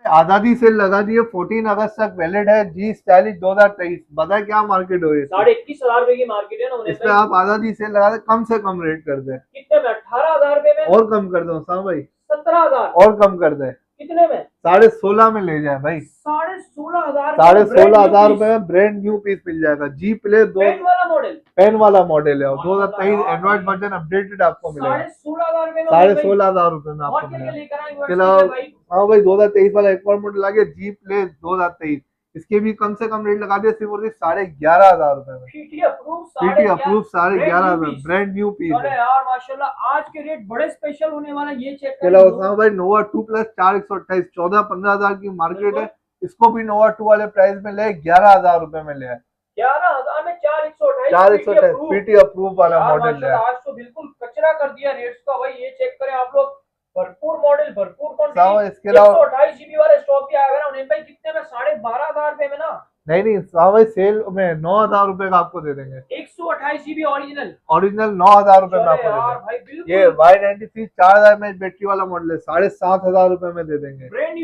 आजादी सेल लगा दी है, 14 अगस्त तक वैलिड है। जी स्टाइलिश 2023, बताए क्या मार्केट हो रही है? 21,500 रुपए की मार्केट है ना उन्हें इसमें आप आजादी सेल लगा दे, कम से कम रेट कर दे। कितने में? 18,000 रुपए में और कम कर दो साहब भाई, 17,000 और कम कर दे। कितने में? 16.5 में ले जाए भाई, 16,500 16,500 रुपए में ब्रांड न्यू पीस मिल जाएगा। जी प्ले दो पेन वाला मॉडल, पेन वाला मॉडल है और 2023 एंड्रॉइड वर्जन अपडेटेड आपको मिलेगा 16,500 रुपए में। 16,500 रुपए में आपको और क्या मिलेगा। लेकर आए इसके अलावा हाँ भाई 2023 वाला एक और मॉडल आ गया, जी प्ले 2023, इसके भी कम से कम रेट लगा दिया सिर्फ और सिर्फ 11,500 रुपए में। P T approve 11,500 brand new piece अरे है। यार माशाल्लाह आज के रेट बड़े स्पेशल होने वाला है, ये चेक इसके अलावा भाई नोवा 2 प्लस 4,128, 14-15 हजार की मार्केट है, इसको भी नोवा 2 वाले प्राइस में ले 11,000 रुपए में ले 11,000 में 4,128 4,128 पीटी अप्रूव वाला मॉडल है। आज तो बिल्कुल कचरा कर दिया रेट्स का भाई, ये चेक करें आप लोग, भरपूर मॉडल भरपूर क्वांटिटी। इसके अलावा 128 जीबी वाले स्टॉक भी आएगा ना उन्हें भाई, कितने में? 12,500 रुपए में ना। नहीं भाई सेल में 9,000 रुपए का आपको दे देंगे। 128 जीबी ओरिजिनल 9,000 रुपए में आपको दे देंगे। ये Y93 4000 mAh बैटरी वाला मॉडल है, 7,500 रुपए में दे देंगे। ब्रांड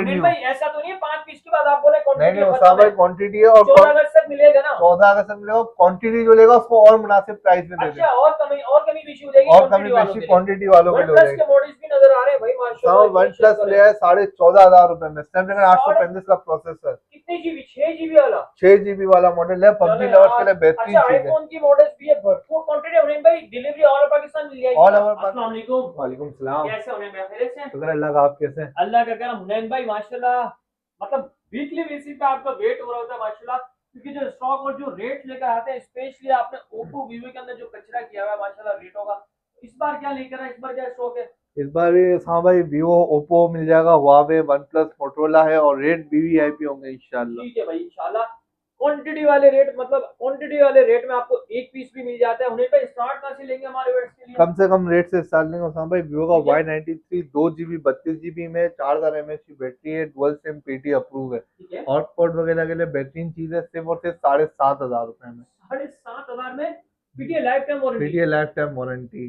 न्यू भाई ऐसा तो नहीं है 5 पीस के बाद आप बोले नहीं भाई क्वांटिटी है और 14 अगस्त तक मिलेगा ना। 14 अगस्त तक मिलेगा, क्वांटिटी जो लेगा उसको और मुनासिब प्राइस में दे देंगे। और कमी बेशी हो जाएगी, और कमी बेशी क्वांटिटी वालों को OnePlus के मॉडल्स भी नजर आ रहे हैं भाई माशाल्लाह। OnePlus ले आए 14,500 रुपए में, स्नैपड्रैगन 835 का प्रोसेसर। कितने जीबी? 6 जीबी वाला 6 जीबी वाला मॉडल है, पबजी लवर्स के लिए बेहतरीन चीज है। आईफोन की मॉडल्स भी है, भरपूर क्वांटिटी है उन्हें भाई, डिलीवरी ऑल ओवर पाकिस्तान मिल जाएगी। ऑल ओवर अस्सलाम वालेकुम। वालेकुम सलाम। कैसे होने में? खैरियत से? शुक्र अल्लाह का, आप कैसे हैं? अल्लाह का करम। हुनैन भाई माशाल्लाह मतलब वीकली बेसिस पे आपका वेट हो रहा होता है माशाल्लाह, क्योंकि जो स्टॉक और जो रेट लेकर आते हैं, स्पेशली आपने ओप्पो वीवो के अंदर जो कचरा किया हुआ है माशाल्लाह रेटों का, इस बार क्या लेकर आए? इस बार क्या स्टॉक है? इस बार हाँ भाई वीवो ओप्पो मिल जाएगा, हुआवे OnePlus मोटरोला है और रेट वीवीआईपी होंगे इंशाल्लाह। ठीक है भाई इंशाल्लाह। क्वांटिटी वाले रेट मतलब क्वांटिटी वाले रेट में आपको एक पीस भी मिल जाता है। उन्हें पे स्टार्ट कहां से लेंगे हमारे वेट्स के लिए? कम से कम रेट से स्टार्ट लेंगे हाँ भाई। वीवो का Y93 2GB 32GB में 4000 mAh की बैटरी है, डुअल सिम पीटी अप्रूव है, हॉटस्पॉट वगैरह के लिए बेहतरीन चीज है, सिर्फ और सिर्फ 7,500 रुपए में। 7,500 में PTA life time warranty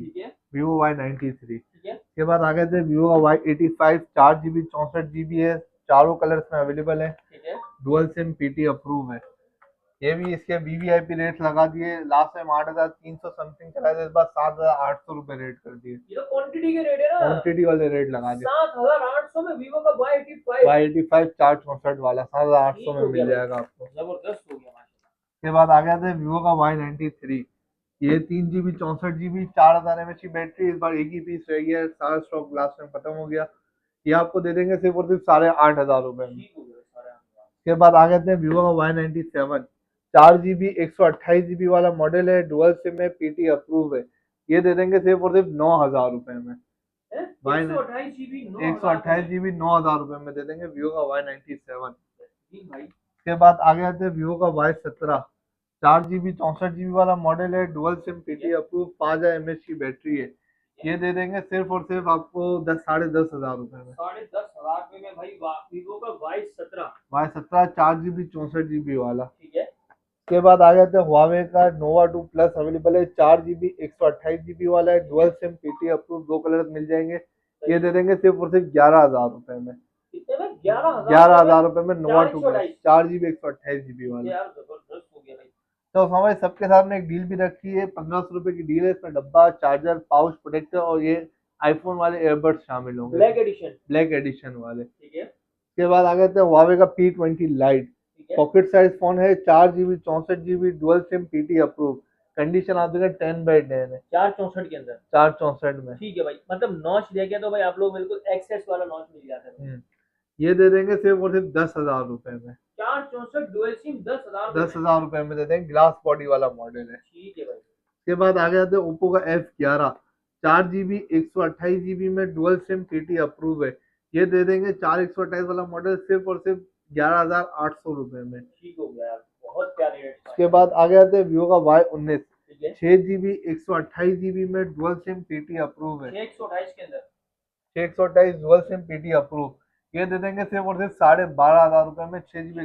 Vivo Y93। के बाद आ गए थे वीवो का Y85 4GB 64GB है, चारों कलर्स में अवेलेबल है, डुअल सिम पीटी अप्रूव है। ये भी इसके वीवीआईपी रेट लगा दिए, लास्ट टाइम 8,300 समथिंग चला था, इस बार 7,800 रुपए रेट कर दिए। ये तो क्वांटिटी के रेट है ना, क्वांटिटी वाले रेट लगा दिए। 7,800 में वीवो का Y85 464 वाला 7,800 में मिल जाएगा आपको। जबरदस्त हो गया माशाल्लाह। के बाद आ गया था वीवो का Y93, ये 3GB 64GB 4000 mAh की बैटरी, इस बार एक ही पीस रह गया, सारा स्टॉक लास्ट टाइम खत्म हो गया। ये आपको दे देंगे सिर्फ और सिर्फ 8,500 रुपए में। के बाद आ गए थे वीवो का Y97 4GB 128GB वाला मॉडल है, डुअल सिम है, पीटी अप्रूव है, ये दे देंगे सिर्फ और सिर्फ 9,000 रुपए में। 128GB 9,000 रुपए में दे देंगे वीवो का Y97। के बाद आ गया थे वीवो का Y17 4GB 64GB वाला मॉडल है, dual sim PT approve, 5,000 mAh की बैटरी है, ये दे देंगे सिर्फ और सिर्फ आपको 10,500 रुपए में। 10,500 में भाई वीवो का Y17 4GB 64GB वाला। ठीक है। के बाद आ गया था हुआवे का नोवा 2 प्लस अवेलेबल है, 4GB 128GB वाला है, dual sim PT approve, 2 colour मिल जाएंगे, ये दे देंगे सिर्फ और सिर्फ 11,000 रुपए में। 11,000 रुपए में नोवा 2 प्लस 4GB 128GB वाला। तो हमारे सबके सामने एक डील भी रखी है, 1,500 रुपए की डील है, इसमें डब्बा, चार्जर, पाउच, प्रोटेक्टर और ये आईफोन वाले एयरबड्स शामिल होंगे, ब्लैक एडिशन वाले। ठीक है। उसके बाद आ गए थे हुआवे का P20 light, pocket size phone है, 4GB 64GB dual sim PT approve, condition आप देखें 10/10 है, 464 के अंदर, 464 में। ठीक है भाई, मतलब नॉच दे गया तो भाई आप लोग बिल्कुल एक्सेस वाला नॉच मिल जाता है। ये दे देंगे सिर्फ और सिर्फ 10,000 रुपए में। 464 डुअल सिम 10,000 रुपए में दे देंगे, ग्लास बॉडी वाला मॉडल है। ठीक है भाई। उसके बाद आ गया था ओप्पो का F11 4GB 128GB में डुअल सिम पीटी अप्रूव है, ये दे देंगे 4,128 वाला मॉडल सिर्फ और सिर्फ 11,800 रुपए में। ठीक हो गया यार, बहुत प्यारे रेट। उसके बाद आ गया था वीवो का Y19 6GB 128GB में डुअल सिम पीटी अप्रूव है, 628 के अंदर, 628 डुअल सिम पीटी अप्रूव, ये दे देंगे सिर्फ और सिर्फ 12,500 रुपए में। 6GB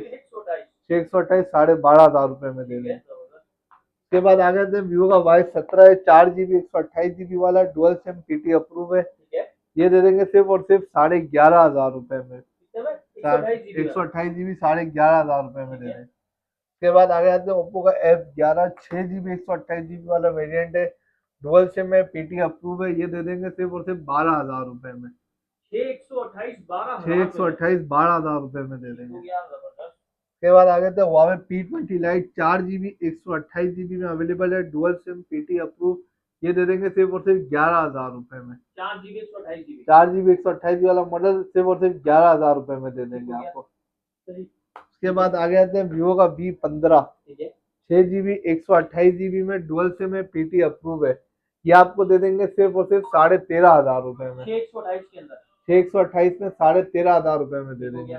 628 12,500 रुपए में दे देंगे। उसके बाद आ गए थे वीवो का Y17 है, 4GB 128GB वाला, डुअल सिम पीटी अप्रूव है, ये दे देंगे सिर्फ और सिर्फ 11,500 रुपए में। 128 GB 128 GB 11,500 में दे देंगे। उसके बाद आगे आते हैं ओप्पो का F11 6 GB 128 GB वाला वेरिएंट है, डुअल सिम है, पीटी अप्रूव है, ये दे देंगे सिर्फ और सिर्फ 12,000 में। 128 12,000 में दे देंगे। उसके बाद आगे थे Huawei P20 Lite 4 GB 128 GB में अवेलेबल है, डुअल सिम, पीटी अप्रूव, ये दे देंगे सिर्फ और सिर्फ 11,000 में। 4 GB 128 GB 4 GB 128 वाला मॉडल सिर्फ और सिर्फ 11,000 में दे देंगे आपको। उसके बाद आगे आते हैं Vivo का V15 6 GB 128 GB में, डुअल सिम है, पीटी अप्रूव है, ये आपको दे देंगे सिर्फ और सिर्फ 13,500 में। 628 के अंदर 628 में 13,500 में दे देंगे।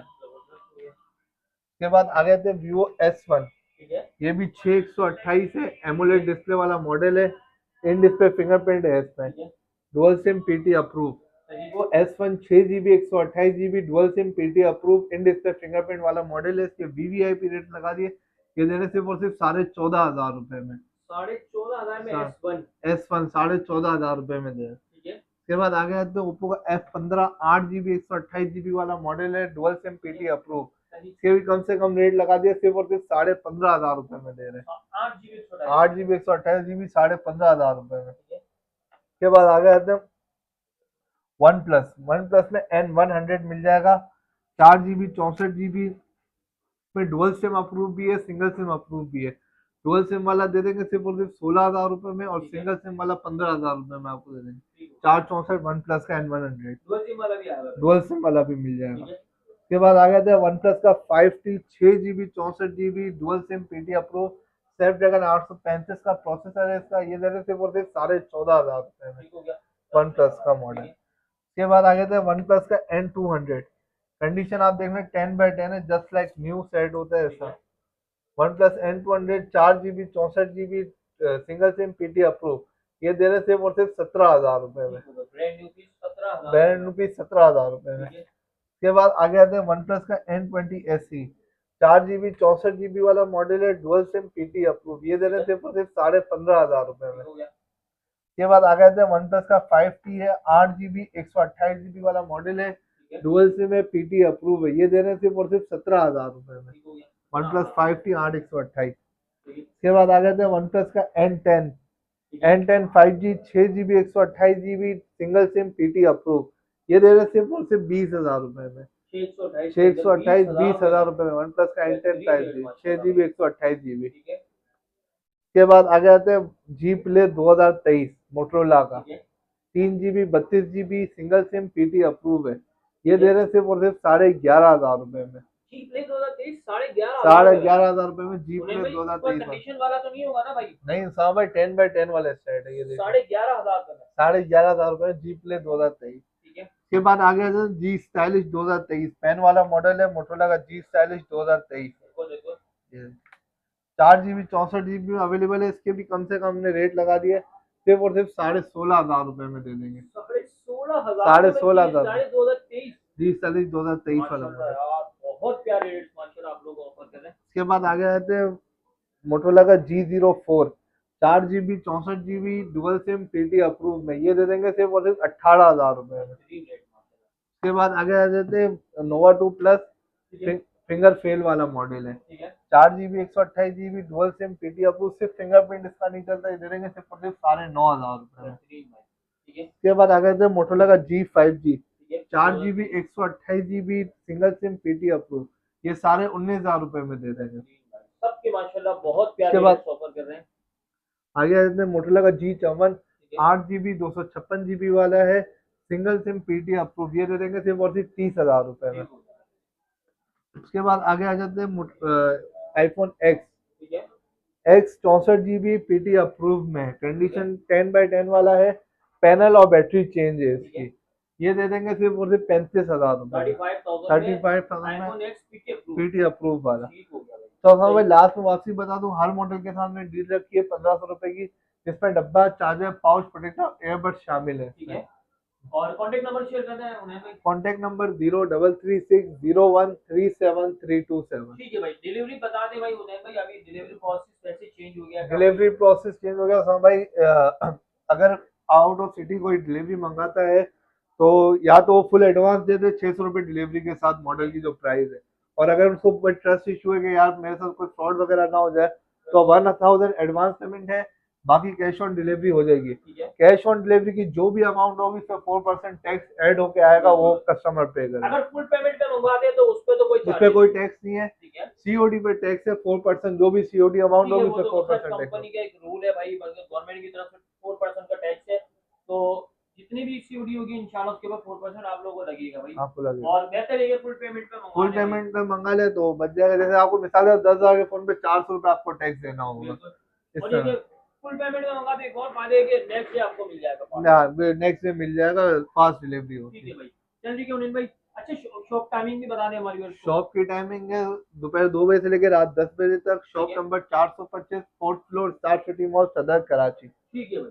उसके बाद आ गए थे Vivo S1, ये भी 6 128 है, एमोलेड डिस्प्ले वाला मॉडल है, इन डिस्प्ले फिंगरप्रिंट है इसमें, डुअल सिम, पीटी अप्रूव। वो S1 6 GB 128 GB dual sim, PT approve, in display fingerprint वाला मॉडल है, इसके वीवीआईपी रेट लगा दिए, ये देने सिर्फ और सिर्फ 14,500 में। 14,500 में S1 14,500 में दे। उसके बाद आगे आते हैं ओप्पो का F15 8 GB 128 GB वाला मॉडल है, डुअल सिम, पीटी अप्रूव, इसके भी कम से कम रेट लगा दिया, सिर्फ और सिर्फ 15,500 में दे रहे हैं। 8 GB 128 GB 15,500 में। उसके बाद आगे आते हैं वन प्लस में N100 मिल जाएगा, 4 GB 64 GB में, डुअल सिम अप्रूव भी है, सिंगल सिम अप्रूव भी है। डुअल सिम वाला दे देंगे सिर्फ और सिर्फ 16,000 में, और सिंगल सिम वाला 15,000 में आपको दे देंगे। 464 वन प्लस का N100 डुअल सिम वाला भी मिल जाएगा। उसके बाद आ गया था वन प्लस का 5T 6 GB 64 GB dual sim, PT approve, Snapdragon 835 का प्रोसेसर है इसका, ये दे रहे सिर्फ और सिर्फ 14,500 में वन प्लस का मॉडल। उसके बाद आ गया था वन प्लस का N200, कंडीशन आप देख लें 10/10 है, जस्ट लाइक न्यू सेट होता है ऐसा। One plus N200 4 GB 64 GB single SIM, PT approve, ये दे रहे सिर्फ और सिर्फ 17,000 में, ब्रांड न्यू पीस 17,000 में। उसके बाद आगे आते हैं वन प्लस का N20 SE 4 GB 64 GB वाला मॉडल है, डुअल सिम, पीटी अप्रूव, ये दे रहे सिर्फ और सिर्फ 15,500 में। उसके बाद आगे आते हैं वन प्लस का 5T है 8 GB 128 GB वाला मॉडल है, डुअल सिम है, पीटी अप्रूव है, ये दे रहे सिर्फ और सिर्फ 17,000 में। One plus 5T 8 128। उसके बाद आ गए थे वन प्लस का N10 5G 6 GB 128 GB single SIM, PT approve, ये दे रहे सिर्फ और सिर्फ 20,000 में। 628 20,000 में वन प्लस का N10 5G 6 GB 128 GB। के बाद आ जाते हैं जी प्ले 2023 मोटरोला का 3 GB 32 GB single SIM, PT approve है, ये दे रहे सिर्फ और सिर्फ 11,500 में। जी प्ले 2023 11,500 में जी प्ले 2023 कंडीशन वाला तो नहीं होगा ना भाई? नहीं साहब भाई 10/10 वाले सेट है ये, 11,500 11,500 जी प्ले 2023। के बाद आ गया जी स्टाइलिश 2023 पेन वाला मॉडल है, मोटरोला का जी स्टाइलिश 2023 4 GB 64 GB में अवेलेबल है, इसके भी कम से कम हमने रेट लगा दिए, सिर्फ और सिर्फ 16,500 में दे देंगे। 16,500 जी स्टाइलिश 2023 वाला मॉडल, बहुत प्यारे रेट्स माशाल्लाह आप लोग ऑफर कर रहे हैं। इसके बाद आ गया मोटरोला का G04 4 GB 64 GB dual sim, PT approve में, ये दे देंगे सिर्फ और सिर्फ 18,000 में। उसके बाद आगे आ जाते हैं नोवा 2 प्लस फिंगर फेल वाला मॉडल है, 4 GB 128 GB dual sim, PT approve, सिर्फ फिंगरप्रिंट इसका नहीं चलता, ये दे देंगे सिर्फ और सिर्फ 9,500 में। उसके बाद आ गए थे मोटरोला का G5G 4 GB 128 GB single SIM, PT approve, ये सारे 19,000 में दे देंगे। सबके माशाल्लाह बहुत प्यारे ऑफर कर रहे हैं। आगे आते हैं मोटरोला का G54 8 GB 256 GB वाला है, सिंगल सिम, पीटी अप्रूव, ये दे देंगे सिर्फ और सिर्फ 30,000 में। उसके बाद आगे आ जाते हैं iPhone X 64 GB PT approve में, कंडीशन 10/10 वाला है, पैनल और बैटरी चेंज है इसकी, ये दे देंगे सिर्फ और सिर्फ 35,000 में पीटी अप्रूव वाला। तो हाँ भाई लास्ट में वापसी बता दूं, हर मॉडल के सामने डील रखी है 1,500 रुपए की, जिसमें डब्बा, चार्जर, पाउच प्रोटेक्टर, एयरबड शामिल है। और कांटेक्ट नंबर शेयर करना है उन्हें भाई? कांटेक्ट नंबर 03360137 ठीक है भाई। डिलीवरी बता दे भाई उन्हें भाई, अभी डिलीवरी प्रोसेस वैसे चेंज हो गया। डिलीवरी प्रोसेस चेंज हो गया हाँ भाई, अगर आउट ऑफ सिटी कोई डिलीवरी मंगाता है तो या तो वो फुल एडवांस दे दे 600 रुपये डिलीवरी के साथ मॉडल की जो प्राइस है, और अगर उसको कोई ट्रस्ट इशू है कि यार मेरे साथ कोई फ्रॉड वगैरह ना हो जाए तो 1000 एडवांस पेमेंट है, बाकी कैश ऑन डिलीवरी हो जाएगी। ठीक है। कैश ऑन डिलीवरी की जो भी अमाउंट होगी उसमें 4% टैक्स ऐड होके आएगा, वो कस्टमर पे करेगा। अगर फुल पेमेंट पे मंगवाते हैं तो उस पे तो कोई उस पे चार्जेस कोई नहीं। टैक्स नहीं है, ठीक है। सीओडी पे टैक्स है 4%, जो भी सीओडी अमाउंट ठीक है, होगी वो उसमें तो सर 4% टैक्स कंपनी का एक रूल है भाई, मतलब गवर्नमेंट की तरफ से 4% का टैक्स है, तो जितनी भी सीओडी होगी इंशाल्लाह उसके बाद 4% आप लोगों को लगेगा भाई। आपको लगेगा। और बेहतर है ये फुल पेमेंट पे मंगवा फुल लें भाई। पेमेंट पे मंगा ले तो बच जाएगा, जैसे आपको मिसाल है 10,000 के फोन पे 400 रुपये आपको टैक्स देना होगा बिल्कुल। इस और ये तरह। फुल पेमेंट में मंगा तो एक और फायदे है कि नेक्स्ट डे आपको मिल जाएगा पार्सल। नेक्स्ट डे मिल जाएगा, फास्ट डिलीवरी होती ठीक है। है भाई। चल ठीक है उन्नीस भाई। अच्छा शॉप टाइमिंग भी बता दें हमारी व्यूअर्स को। शॉप की टाइमिंग है दोपहर 2 बजे से लेकर रात 10 बजे तक। शॉप ठीक है। Number 425, 4th floor, star city mall, सदर, कराची। ठीक है भाई।